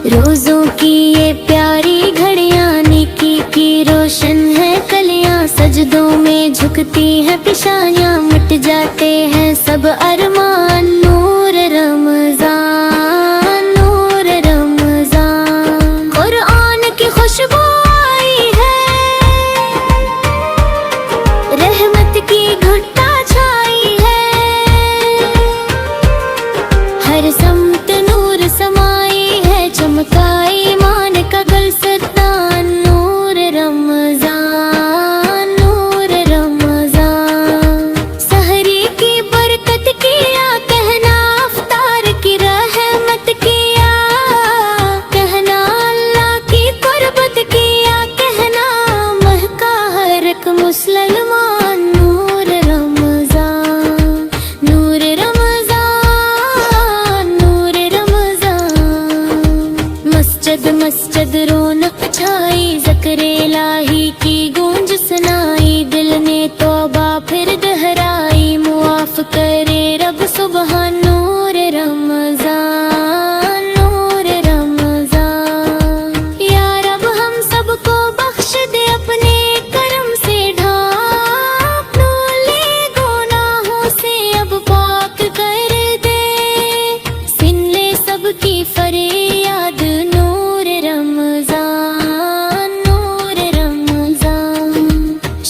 रोजों की ये प्यारी घड़ियां नेकी की रोशन है कलियां, सजदों में झुकती हैं पेशानियां, मिट जाते हैं सब अरमान। नूर रमजान, नूर रमजान, कुरान की खुशबू आई है, रहमत की घुट्टा छाई है, हर समत नूर समाई है, चमका ईमान का गुलसतान। नूर रमजान, नूर रमजान, सहरी की बरकत किया कहना, अफ्तार की रहमत किया कहना, अल्लाह की कुर्बत किया कहना, महका हर एक मुसलमान। नूर रमजान, नूर रमजान, नूर रमजान, मस्जिद मस्जिद रौनक छाई, ज़िक्र इलाही की गूंज सुनाई, दिल ने तौबा फिर दोहराई, मुआफ करे रब सुबहान। नूर रमजान, नूर रमजान, या रब हम सबको बख्श दे अपने करम से ढाक, भूले गुनाहों से अब पाक कर दे, सुन ले सबकी फरियाद। नूर रमजान, नूर रमजान,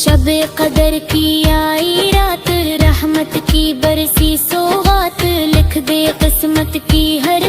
शब कदर की आई रात, रहमत की बरसी सौगात, लिख दे किस्मत की हर